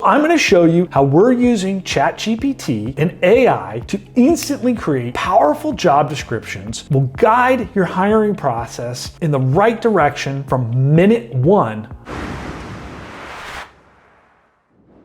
I'm going to show you how we're using ChatGPT and AI to instantly create powerful job descriptions, will guide your hiring process in the right direction from minute one.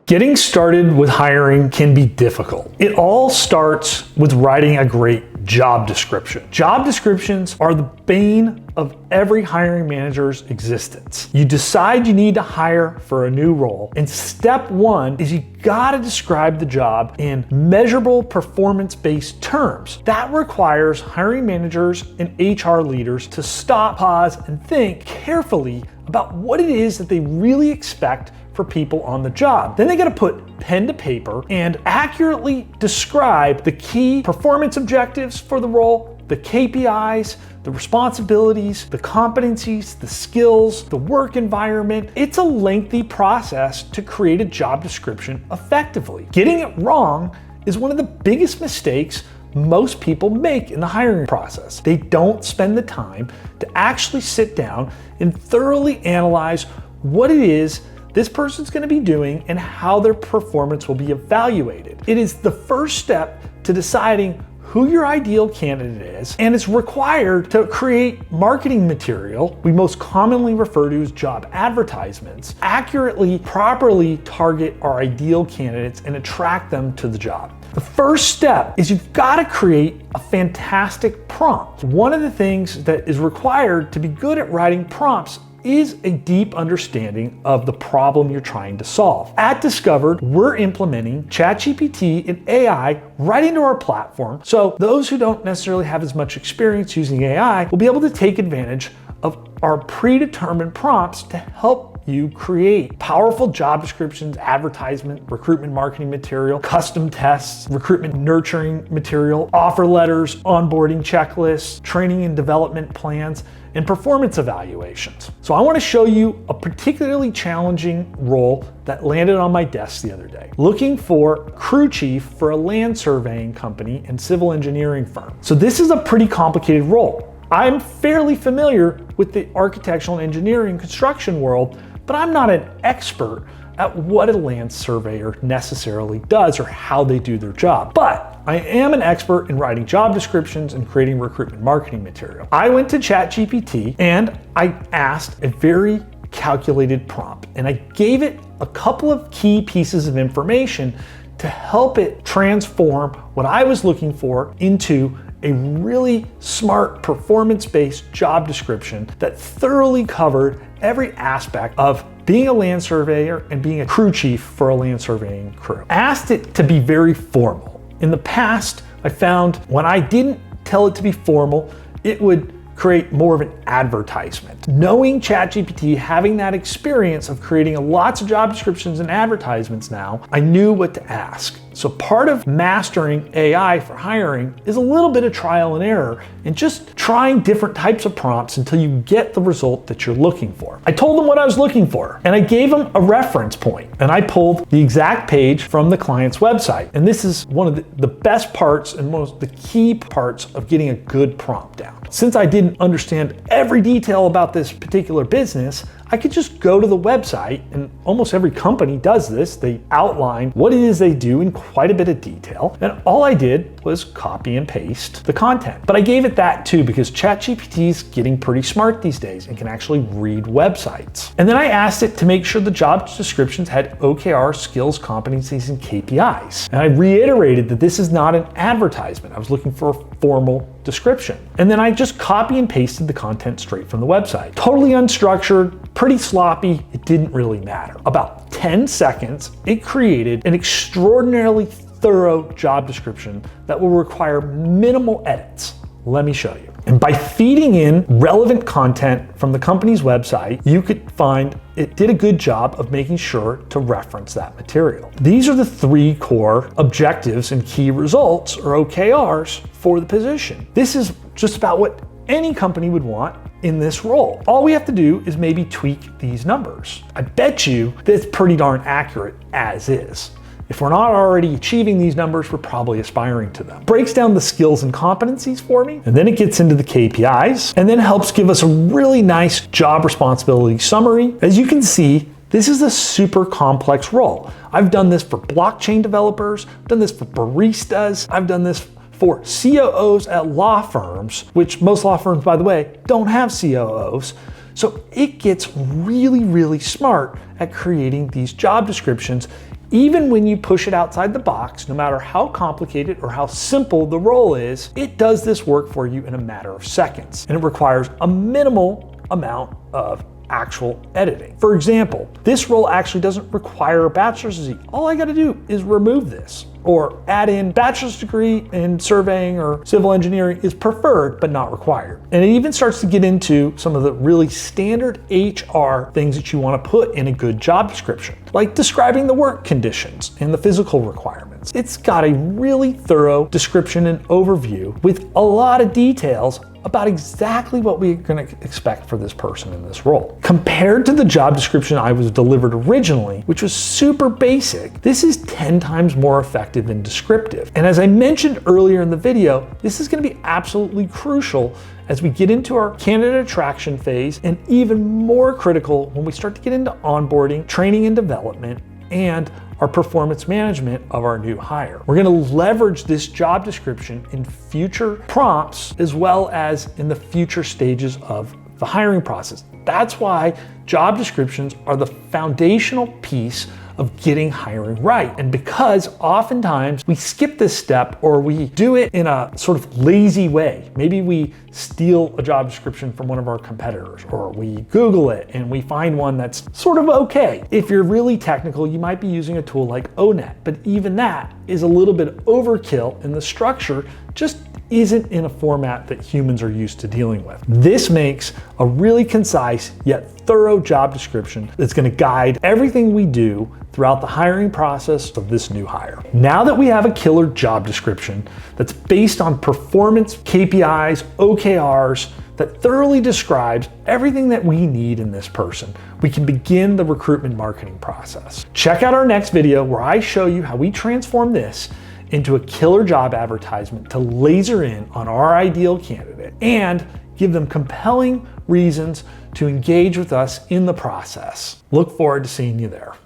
Getting started with hiring can be difficult. It all starts with writing a great job description. Job descriptions are the bane of every hiring manager's existence. You decide you need to hire for a new role, and step one is you gotta describe the job in measurable performance-based terms. That requires hiring managers and HR leaders to stop, pause, and think carefully about what it is that they really expect for people on the job. Then they gotta put pen to paper and accurately describe the key performance objectives for the role, the KPIs, the responsibilities, the competencies, the skills, the work environment. It's a lengthy process to create a job description effectively. Getting it wrong is one of the biggest mistakes most people make in the hiring process. They don't spend the time to actually sit down and thoroughly analyze what it is this person's going to be doing and how their performance will be evaluated. It is the first step to deciding who your ideal candidate is, and it's required to create marketing material we most commonly refer to as job advertisements, accurately, properly target our ideal candidates and attract them to the job. The first step is you've got to create a fantastic prompt. One of the things that is required to be good at writing prompts is a deep understanding of the problem you're trying to solve. At Discovered, we're implementing ChatGPT and AI right into our platform, so those who don't necessarily have as much experience using AI will be able to take advantage of our predetermined prompts to help you create powerful job descriptions, advertisement, recruitment marketing material, custom tests, recruitment nurturing material, offer letters, onboarding checklists, training and development plans, and performance evaluations. So I want to show you a particularly challenging role that landed on my desk the other day. Looking for crew chief for a land surveying company and civil engineering firm. So this is a pretty complicated role. I'm fairly familiar with the architectural and engineering construction world, but I'm not an expert at what a land surveyor necessarily does or how they do their job. But I am an expert in writing job descriptions and creating recruitment marketing material. I went to ChatGPT and I asked a very calculated prompt, and I gave it a couple of key pieces of information to help it transform what I was looking for into a really smart performance-based job description that thoroughly covered every aspect of being a land surveyor and being a crew chief for a land surveying crew. Asked it to be very formal. In the past, I found when I didn't tell it to be formal, it would create more of an advertisement. Knowing ChatGPT, having that experience of creating lots of job descriptions and advertisements now, I knew what to ask. So part of mastering AI for hiring is a little bit of trial and error and just trying different types of prompts until you get the result that you're looking for. I told them what I was looking for, and I gave them a reference point, and I pulled the exact page from the client's website. And this is one of the best parts and the key parts of getting a good prompt down. Since I didn't understand every detail about this particular business, I could just go to the website, and almost every company does this. They outline what it is they do in quite a bit of detail, and all I did was copy and paste the content. But I gave it that too because ChatGPT is getting pretty smart these days and can actually read websites. And then I asked it to make sure the job descriptions had OKR, skills, competencies, and KPIs. And I reiterated that this is not an advertisement. I was looking for a formal description. And then I just copy and pasted the content straight from the website. Totally unstructured, pretty sloppy, it didn't really matter. About 10 seconds, it created an extraordinarily thorough job description that will require minimal edits. Let me show you. And by feeding in relevant content from the company's website, you could find it did a good job of making sure to reference that material. These are the three core objectives and key results, or OKRs, for the position. This is just about what any company would want in this role. All we have to do is maybe tweak these numbers. I bet you that it's pretty darn accurate as is. If we're not already achieving these numbers, we're probably aspiring to them. Breaks down the skills and competencies for me, and then it gets into the KPIs, and then helps give us a really nice job responsibility summary. As you can see, This is a super complex role. I've done this for blockchain developers, I've done this for baristas, I've done this for COOs at law firms, which most law firms, by the way, don't have COOs. So it gets really, really smart at creating these job descriptions, even when you push it outside the box. No matter how complicated or how simple the role is, it does this work for you in a matter of seconds, and it requires a minimal amount of actual editing. For example, this role actually doesn't require a bachelor's degree. All I got to do is remove this, or add in bachelor's degree in surveying or civil engineering is preferred but not required. And it even starts to get into some of the really standard HR things that you want to put in a good job description, like describing the work conditions and the physical requirements. It's got a really thorough description and overview with a lot of details about exactly what we're going to expect for this person in this role. Compared to the job description I was delivered originally, which was super basic, this is 10 times more effective and descriptive. And as I mentioned earlier in the video, this is going to be absolutely crucial as we get into our candidate attraction phase, and even more critical when we start to get into onboarding, training and development, and our performance management of our new hire. We're going to leverage this job description in future prompts as well as in the future stages of the hiring process. That's why job descriptions are the foundational piece of getting hiring right. And because oftentimes we skip this step, or we do it in a sort of lazy way. Maybe we steal a job description from one of our competitors, or we Google it and we find one that's sort of okay. If you're really technical, you might be using a tool like ONET, but even that is a little bit overkill, and the structure just isn't in a format that humans are used to dealing with. This makes a really concise yet thorough job description that's going to guide everything we do throughout the hiring process of this new hire. Now that we have a killer job description that's based on performance KPIs, OKRs, that thoroughly describes everything that we need in this person, we can begin the recruitment marketing process. Check out our next video where I show you how we transform this into a killer job advertisement to laser in on our ideal candidate and give them compelling reasons to engage with us in the process. Look forward to seeing you there.